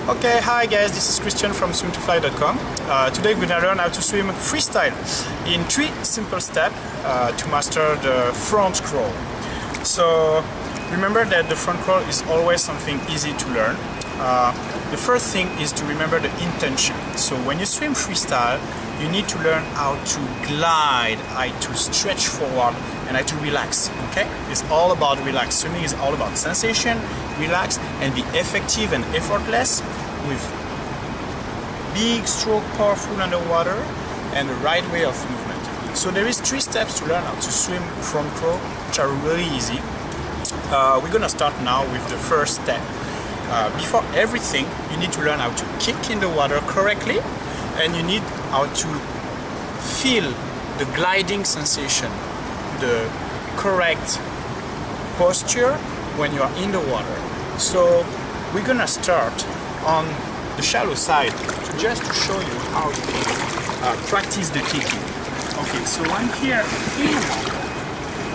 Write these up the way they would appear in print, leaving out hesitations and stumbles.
Okay, hi guys, this is Christian from swim2fly.com. Today we're gonna learn how to swim freestyle in 3 simple steps to master the front crawl. So remember that the front crawl is always something easy to learn. The first thing is to remember the intention. So when you swim freestyle, you need to learn how to glide, how to stretch forward, and how to relax. Okay? It's all about relax. Swimming is all about sensation, relax, and be effective and effortless with big stroke, powerful underwater, and the right way of movement. So there is 3 steps to learn how to swim front crawl, which are really easy. We're gonna start now with the first step. Before everything, you need to learn how to kick in the water correctly, and you need how to feel the gliding sensation, the correct posture when you are in the water. So we're gonna start on the shallow side just to show you how you can practice the kicking. Okay, so I'm here in water.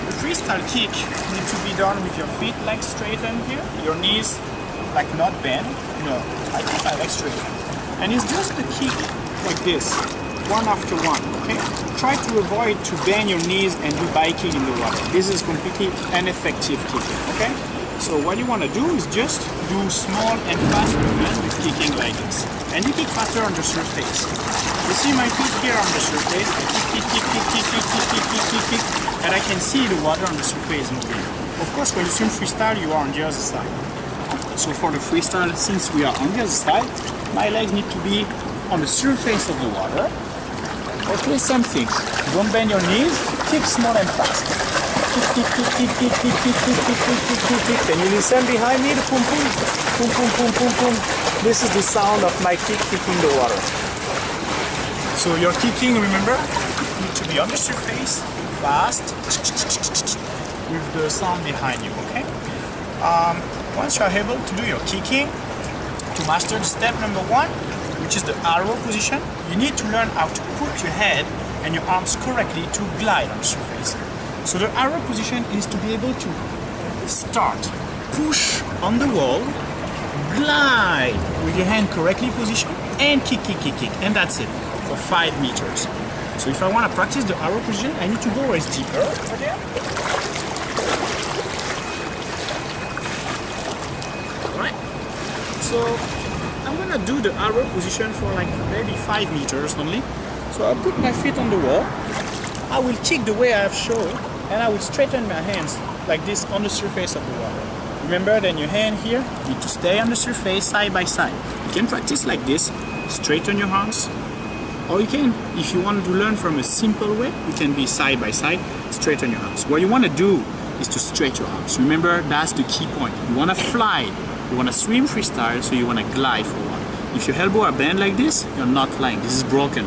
The freestyle kick needs to be done with your feet like straightened here, your knees like not bent. No, I keep my legs straight. And it's just the kick like this, one after one, okay? Try to avoid to bend your knees and do biking in the water. This is completely ineffective kicking, okay? So what you want to do is just do small and fast movement with kicking like this. And you kick faster on the surface. You see my feet here on the surface, I kick, and I can see the water on the surface moving. Of course, when you swim freestyle, you are on the other side. So for the freestyle, since we are on the other side, my legs need to be on the surface of the water. Okay, same thing. Don't bend your knees, kick small and fast. Kick. And you listen behind me, the boom, boom. This is the sound of my kick kicking the water. So your kicking, remember, need to be on the surface, fast, with the sound behind you, okay? Once you are able to do your kicking, to master the step number 1, which is the arrow position, you need to learn how to put your head and your arms correctly to glide on the surface. So the arrow position is to be able to start, push on the wall, glide with your hand correctly positioned, and kick, and that's it for 5 meters. So if I want to practice the arrow position, I need to go a deeper over there. Right. So I'm gonna do the arrow position for like maybe 5 meters only. So I'll put my feet on the wall. I will kick the way I have shown, and I will straighten my hands like this on the surface of the water. Remember, then your hand here need to stay on the surface side by side. You can practice like this, straighten your hands, or you can, if you want to learn from a simple way, you can be side by side, straighten your hands. What you want to do is to stretch your arms. Remember, that's the key point. You want to fly. You want to swim freestyle, so you want to glide forward. If your elbow are bent like this, you're not flying. This is broken.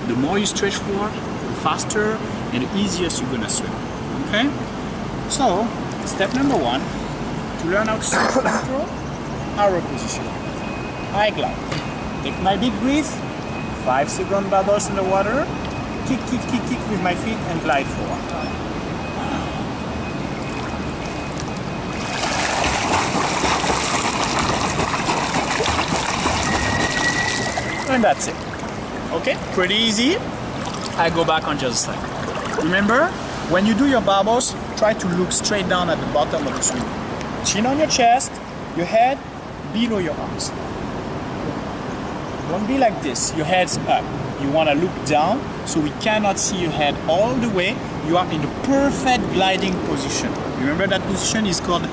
The more you stretch forward, the faster and the easier you're going to swim. Okay? So, step number 1, to learn how to swim front arrow position. I glide. Take my big breath, 5-second bubbles in the water, kick with my feet and glide forward. And that's it. Okay, pretty easy. I go back on the other side. Remember, when you do your bubbles, try to look straight down at the bottom of the swim. Chin on your chest, your head below your arms. Don't be like this, your head's up. You want to look down, so we cannot see your head all the way. You are in the perfect gliding position. Remember, that position is called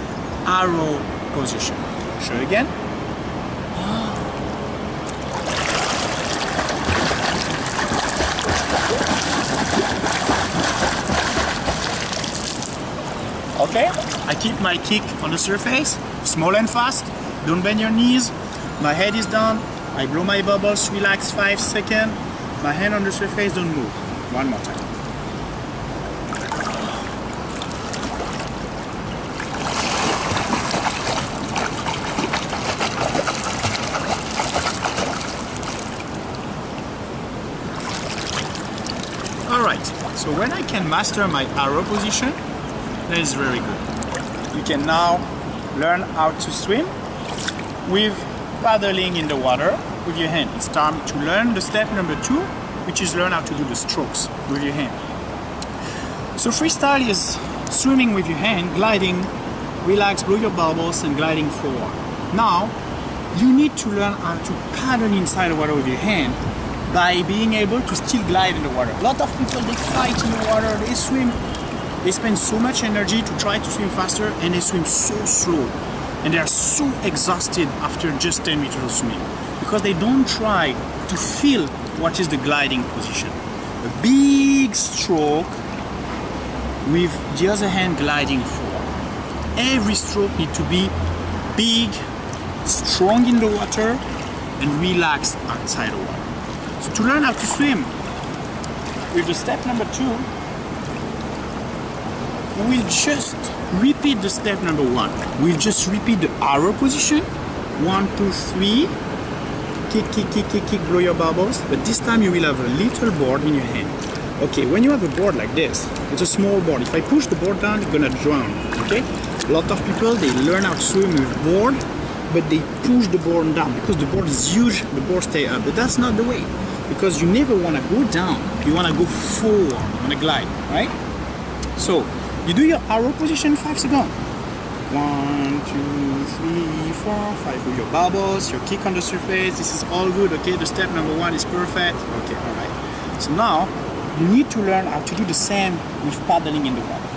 arrow position. Show it again. Okay, I keep my kick on the surface, small and fast, don't bend your knees, my head is down, I blow my bubbles, relax 5 seconds, my hand on the surface, don't move. One more time. Alright, so when I can master my arrow position, that is very good. You can now learn how to swim with paddling in the water with your hand. It's time to learn the step number 2, which is learn how to do the strokes with your hand. So freestyle is swimming with your hand, gliding, relax, blow your bubbles, and gliding forward. Now, you need to learn how to paddle inside the water with your hand by being able to still glide in the water. A lot of people, they fight in the water, they swim, they spend so much energy to try to swim faster, and they swim so slow. And they are so exhausted after just 10 meters of swimming because they don't try to feel what is the gliding position. A big stroke with the other hand gliding forward. Every stroke needs to be big, strong in the water, and relaxed outside the water. So to learn how to swim with the step number 2, we will just repeat the step number 1. We'll just repeat the arrow position. 1, 2, 3. Kick, kick, kick, kick, kick, blow your bubbles. But this time you will have a little board in your hand. Okay, when you have a board like this, it's a small board. If I push the board down, it's gonna drown. Okay? A lot of people, they learn how to swim with board, but they push the board down because the board is huge, the board stay up. But that's not the way, because you never want to go down. You want to go forward, you want to glide, right? So you do your arrow position 5 seconds. 1, 2, 3, 4, 5. Do your bubbles, your kick on the surface. This is all good. Okay, the step number 1 is perfect. Okay, all right. So now you need to learn how to do the same with paddling in the water.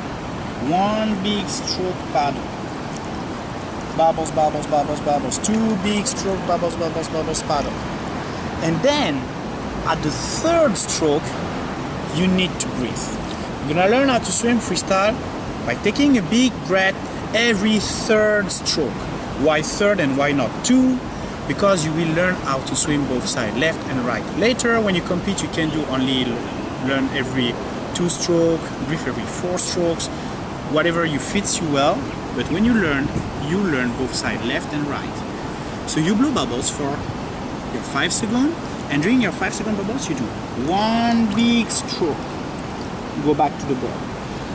One big stroke paddle. Bubbles, bubbles, bubbles, bubbles. 2 big stroke, bubbles, bubbles, bubbles, paddle. And then at the 3rd stroke, you need to breathe. You're gonna learn how to swim freestyle by taking a big breath every 3rd stroke. Why 3rd and why not 2? Because you will learn how to swim both sides, left and right. Later, when you compete, you can do only learn every 2 stroke, breathe every 4 strokes, whatever you fits you well. But when you learn both sides, left and right. So you blow bubbles for your 5 seconds, and during your 5-second bubbles, you do 1 big stroke, go back to the board.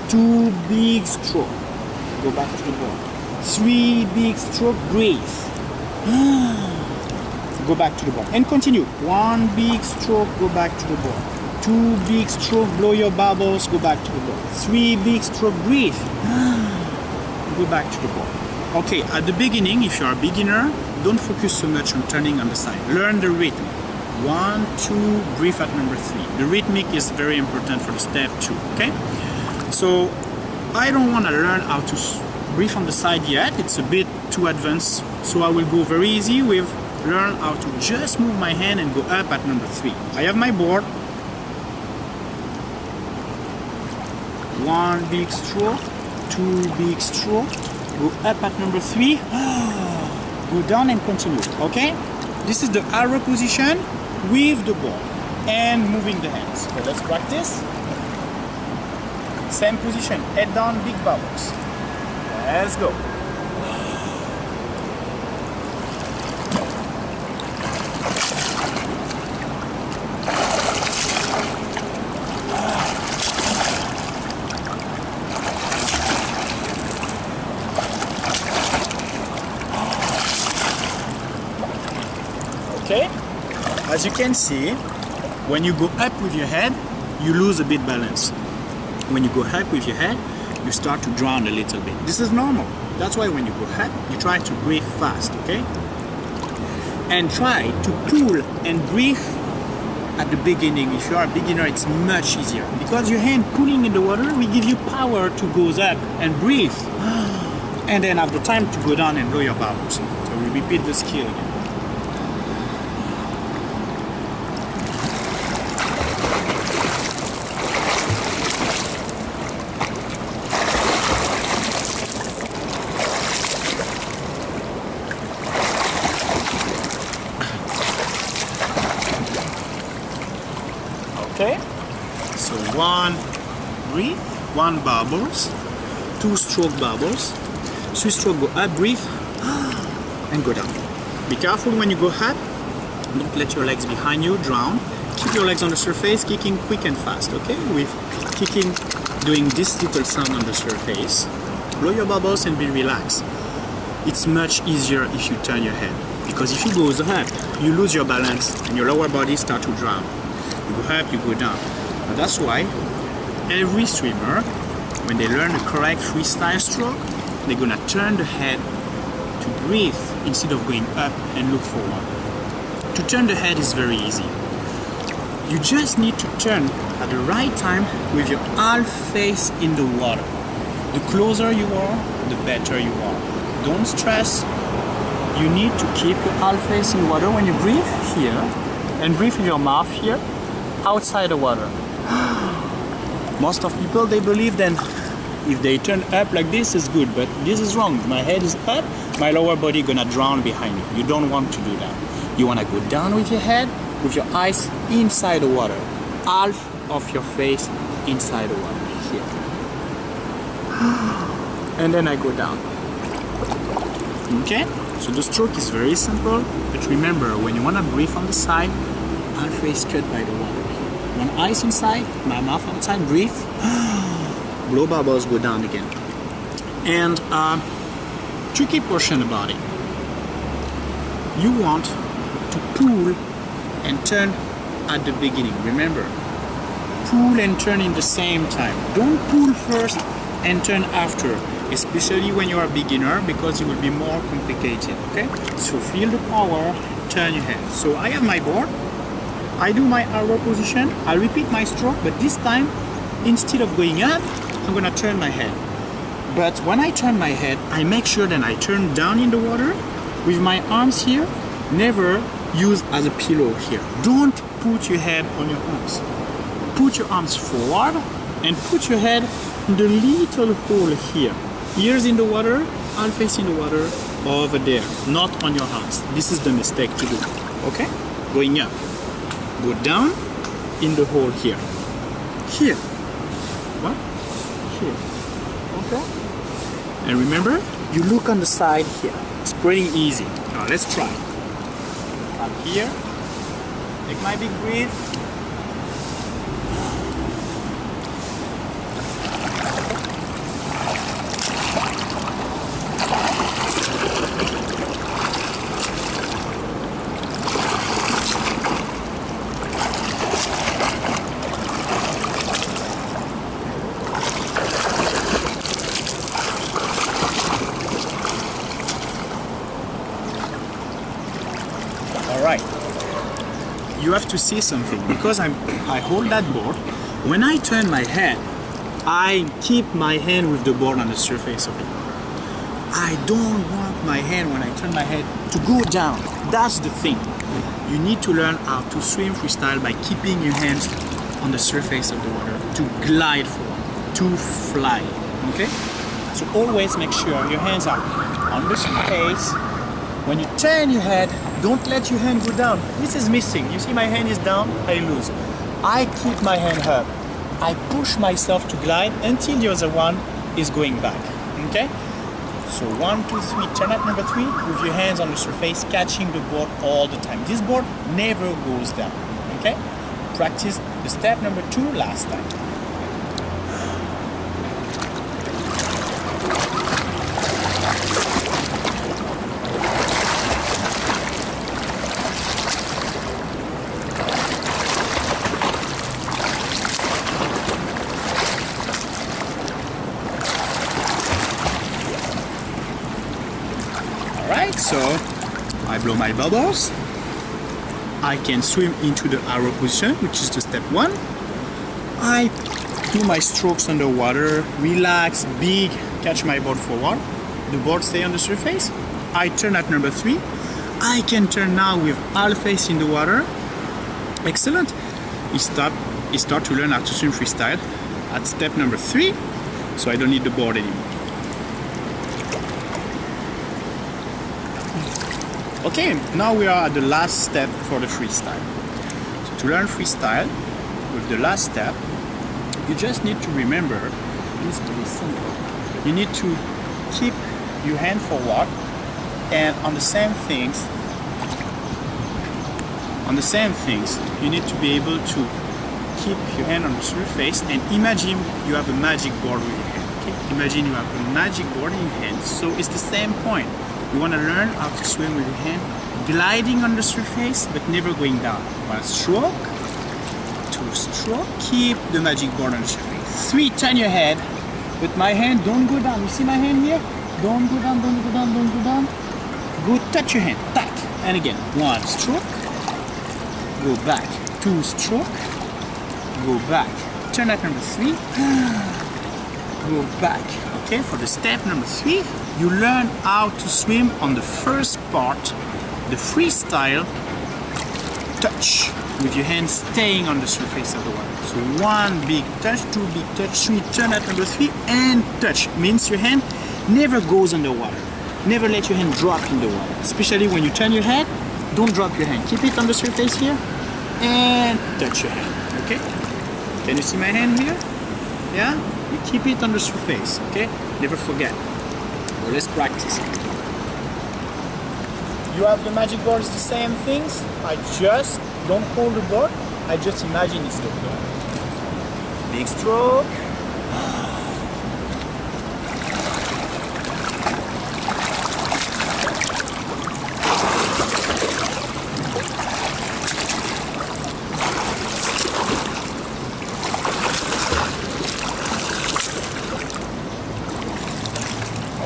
2 big stroke, go back to the board. 3 big stroke, breathe. Go back to the board. And continue. 1 big stroke, go back to the board. 2 big stroke, blow your bubbles, go back to the board. 3 big stroke, breathe. Go back to the board. Okay, at the beginning, if you're a beginner, don't focus so much on turning on the side. Learn the rhythm. 1, 2, breathe at number 3. The rhythmic is very important for the step 2, okay? So, I don't want to learn how to breathe on the side yet. It's a bit too advanced. So I will go very easy with learn how to just move my hand and go up at number 3. I have my board. 1 big stroke, 2 big stroke, go up at number 3, go down and continue, okay? This is the arrow position with the board and moving the hands. So let's practice. Same position, head down, big bubbles. Let's go. Okay, as you can see, when you go up with your head, you lose a bit balance. When you go up with your head, you start to drown a little bit. This is normal. That's why when you go up, you try to breathe fast, okay? And try to pull and breathe at the beginning. If you are a beginner, it's much easier because your hand pulling in the water will give you power to go up and breathe. And then have the time to go down and blow your bubbles. So we repeat the skill again. Okay, so 1 breathe, 1 bubbles, 2 stroke bubbles, 3 stroke go up, breathe, and go down. Be careful when you go up, don't let your legs behind you drown. Keep your legs on the surface, kicking quick and fast, okay? With kicking, doing this little sound on the surface. Blow your bubbles and be relaxed. It's much easier if you turn your head. Because if you go up, you lose your balance and your lower body starts to drown. You go up, you go down. But that's why every swimmer, when they learn the correct freestyle stroke, they're gonna turn the head to breathe instead of going up and look forward. To turn the head is very easy. You just need to turn at the right time with your half face in the water. The closer you are, the better you are. Don't stress. You need to keep your half face in water when you breathe here and breathe with your mouth here outside the water. Most of people, they believe then if they turn up like this is good, but this is wrong. My head is up, my lower body gonna drown behind me. You don't want to do that. You wanna go down with your head, with your eyes inside the water. Half of your face inside the water, here. And then I go down. Okay? So the stroke is very simple, but remember, when you wanna breathe on the side, half face cut by the water. One eyes inside, my mouth outside, breathe. Blow bubbles, go down again. And tricky portion about it. You want to pull and turn at the beginning. Remember, pull and turn in the same time. Don't pull first and turn after, especially when you are a beginner, because it will be more complicated, okay? So feel the power, turn your head. So I have my board, I do my arrow position, I repeat my stroke, but this time, instead of going up, I'm gonna turn my head. But when I turn my head, I make sure that I turn down in the water with my arms here, never use as a pillow here. Don't put your head on your arms. Put your arms forward and put your head in the little hole here. Ears in the water, half face in the water, over there, not on your arms. This is the mistake to do, okay? Going up, go down in the hole here. Here, what? Here, okay? And remember, you look on the side here. It's pretty easy. Now let's try. Up here, take my big breath. Alright, you have to see something, because I hold that board. When I turn my head, I keep my hand with the board on the surface of it. I don't want my hand, when I turn my head, to go down. That's the thing. You need to learn how to swim freestyle by keeping your hands on the surface of the water, to glide forward, to fly, okay? So always make sure your hands are on the surface. When you turn your head, don't let your hand go down. This is missing. You see my hand is down, I lose. I keep my hand up. I push myself to glide until the other one is going back, okay? So 1, 2, 3, turn at number 3 with your hands on the surface, catching the board all the time. This board never goes down, okay? Practice the step number 2 last time. Alright, so I blow my bubbles. I can swim into the arrow position, which is the step 1. I do my strokes underwater, relax, big, catch my board forward. The board stay on the surface. I turn at number 3. I can turn now with half face in the water. Excellent. You start to learn how to swim freestyle at step number 3, so I don't need the board anymore. Okay, now we are at the last step for the freestyle. So to learn freestyle with the last step, you just need to remember, it's pretty simple. You need to keep your hand forward, and on the same things, you need to be able to keep your hand on the surface and imagine you have a magic board with your hand. Okay? Imagine you have a magic board in your hand. So it's the same point. You want to learn how to swim with your hand gliding on the surface, but never going down. 1 stroke, 2 stroke, keep the magic board on the surface. 3, turn your head. With my hand, don't go down. You see my hand here? Don't go down, don't go down, don't go down. Go touch your hand, tack. And again, 1 stroke, go back, 2 stroke, go back. Turn at number 3, go back. Okay, for the step number 3, you learn how to swim on the first part, the freestyle touch, with your hand staying on the surface of the water. So 1 big touch, 2 big touch, 3, turn at number 3, and touch. Means your hand never goes underwater. Never let your hand drop in the water. Especially when you turn your head, don't drop your hand. Keep it on the surface here, and touch your hand, okay? Can you see my hand here? Yeah? You keep it on the surface, okay? Never forget. Well, let's practice. You have the magic board, it's the same things. I just don't hold the board, I just imagine it's the board. Big stroke.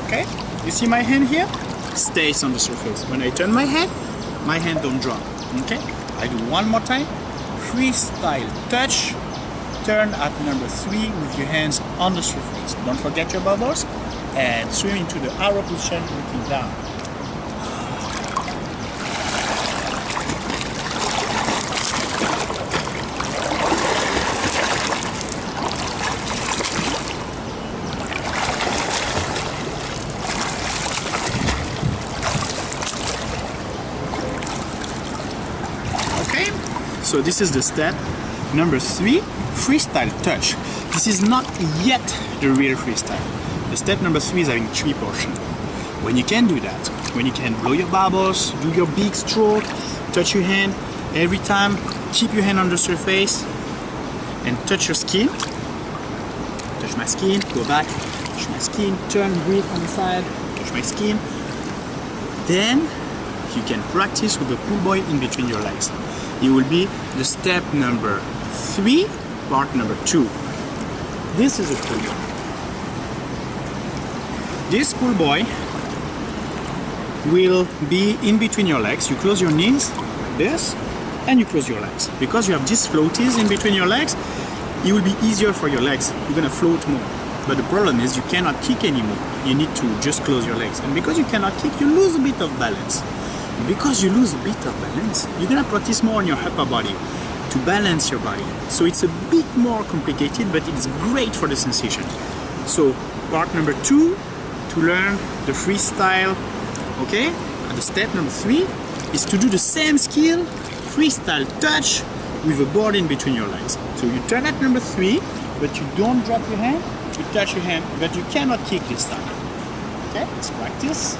Okay, you see my hand here? Stays on the surface. When I turn my hand don't drop. Okay, I do one more time. Freestyle touch. Turn at number 3 with your hands on the surface. Don't forget your bubbles, and swim into the arrow position looking down. So this is the step number 3, freestyle touch. This is not yet the real freestyle. The step number 3 is having 3 portions. When you can do that, when you can blow your bubbles, do your big stroke, touch your hand, every time keep your hand on the surface and touch your skin. Touch my skin, go back, touch my skin, turn, breathe on the side, touch my skin. Then you can practice with the pool boy in between your legs. It will be the step number 3, part number 2. This is a pool boy. This pool boy will be in between your legs. You close your knees like this, and you close your legs. Because you have these floaties in between your legs, it will be easier for your legs. You're gonna float more. But the problem is you cannot kick anymore. You need to just close your legs. And because you cannot kick, you lose a bit of balance. Because you lose a bit of balance, you're gonna practice more on your upper body to balance your body. So it's a bit more complicated, but it's great for the sensation. So part number 2, to learn the freestyle, okay? And the step number 3 is to do the same skill, freestyle touch, with a board in between your legs. So you turn at number 3, but you don't drop your hand, you touch your hand, but you cannot kick this time. Okay, let's practice.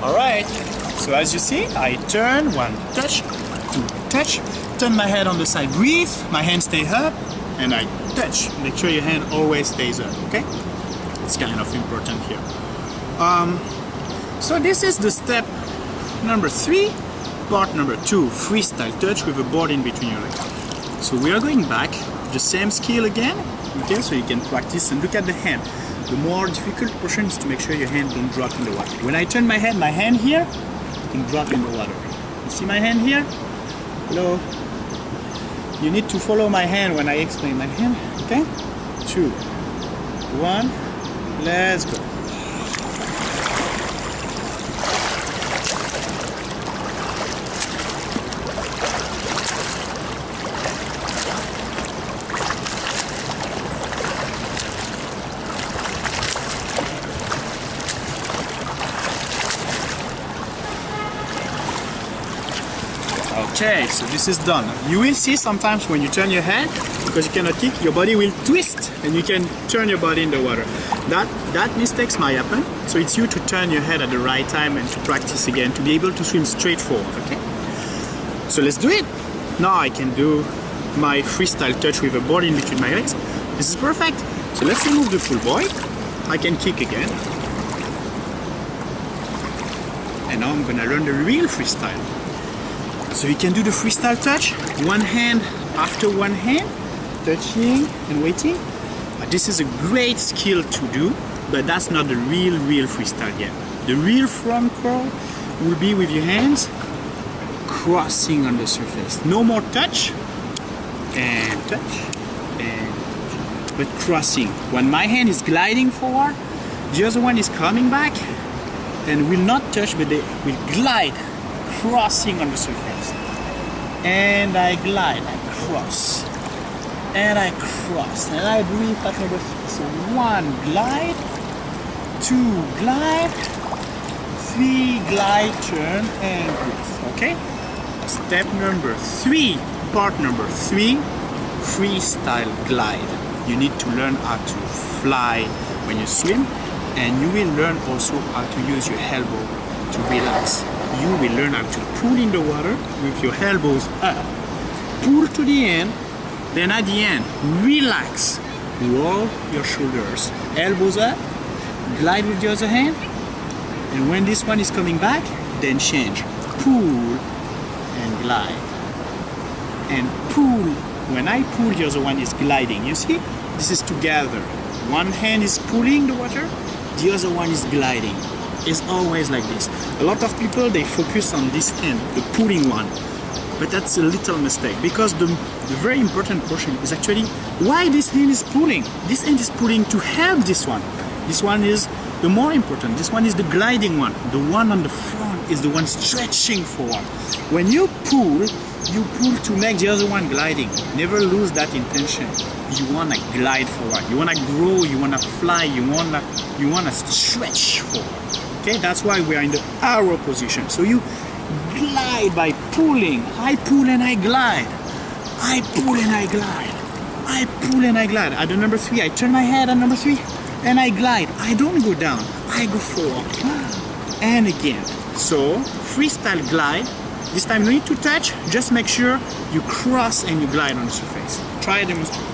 Alright, so as you see, I turn, 1 touch, 2 touch, turn my head on the side, breathe, my hand stay up, and I touch. Make sure your hand always stays up, okay? It's kind of important here. So this is the step number 3, part number 2, freestyle touch with a board in between your legs. So we are going back, the same skill again, okay? So you can practice and look at the hand. The more difficult portion is to make sure your hand don't drop in the water. When I turn my hand here can drop in the water. You see my hand here? Hello? You need to follow my hand when I explain my hand, okay? 2, 1, let's go. Okay, so this is done. You will see sometimes when you turn your head, because you cannot kick, your body will twist and you can turn your body in the water. That mistakes might happen, so it's you to turn your head at the right time and to practice again to be able to swim straight forward, okay? So let's do it. Now I can do my freestyle touch with a board in between my legs. This is perfect. So let's remove the pull buoy. I can kick again. And now I'm gonna learn the real freestyle. So you can do the freestyle touch, one hand after one hand, touching and waiting. This is a great skill to do, but that's not the real freestyle yet. The real front crawl will be with your hands crossing on the surface. No more touch, and but crossing. When my hand is gliding forward, the other one is coming back and will not touch, but they will glide, crossing on the surface. And I glide, I cross, and I cross, and I breathe at number 3. So 1 glide, 2 glide, 3 glide, turn, and breathe. Okay? Step number 3, part number 3, freestyle glide. You need to learn how to fly when you swim, and you will learn also how to use your elbow to relax. You will learn how to pull in the water with your elbows up. Pull to the end, then at the end, relax. Roll your shoulders, elbows up, glide with the other hand, and when this one is coming back, then change. Pull and glide. And pull. When I pull, the other one is gliding. You see? This is together. One hand is pulling the water, the other one is gliding. It's always like this. A lot of people, they focus on this hand, the pulling one. But that's a little mistake, because the very important portion is actually why this hand is pulling. This hand is pulling to help this one. This one is the more important. This one is the gliding one. The one on the front is the one stretching forward. When you pull to make the other one gliding. Never lose that intention. You want to glide forward. You want to grow. You want to fly. You want to stretch forward. Okay, that's why we are in the arrow position. So you glide by pulling. I pull and I glide. I pull and I glide. I pull and I glide. At the number 3, I turn my head at number 3 and I glide. I don't go down. I go forward. And again. So freestyle glide. This time no need to touch. Just make sure you cross and you glide on the surface. Try a demonstration.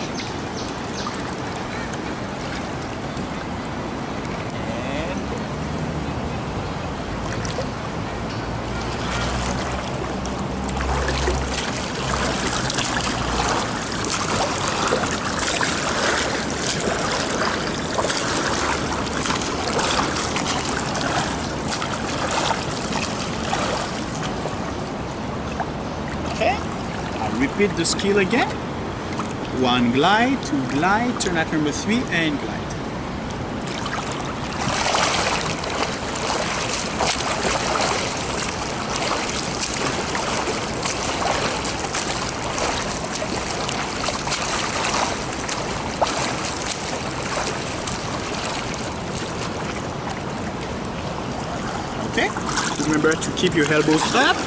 Repeat the skill again. 1 glide, 2 glide, turn at number 3 and glide. Okay, remember to keep your elbows up,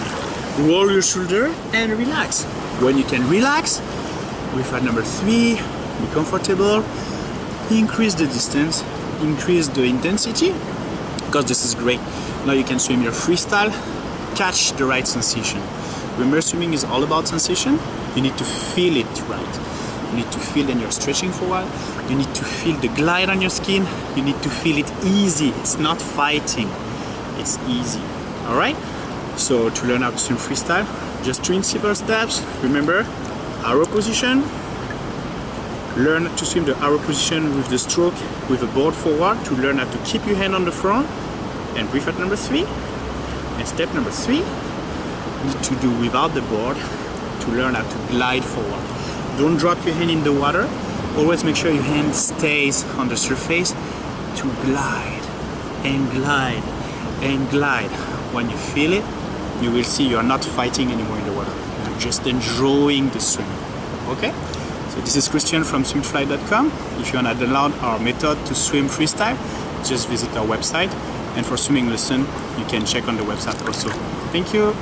roll your shoulder and relax. When you can relax, with at number 3, be comfortable, increase the distance, increase the intensity, because this is great. Now you can swim your freestyle, catch the right sensation. Remember, swimming is all about sensation. You need to feel it right. You need to feel that you're stretching forward. You need to feel the glide on your skin. You need to feel it easy. It's not fighting. It's easy. All right? So to learn how to swim freestyle, just 3 simple steps. Remember, arrow position. Learn to swim the arrow position with the stroke with the board forward to learn how to keep your hand on the front. And breathe at number 3. And step number 3, you need to do without the board to learn how to glide forward. Don't drop your hand in the water. Always make sure your hand stays on the surface to glide and glide and glide. When you feel it, you will see you are not fighting anymore in the water. You're just enjoying the swim. Okay? So this is Christian from swimfly.com. If you want to download our method to swim freestyle, just visit our website. And for swimming lesson, you can check on the website also. Thank you.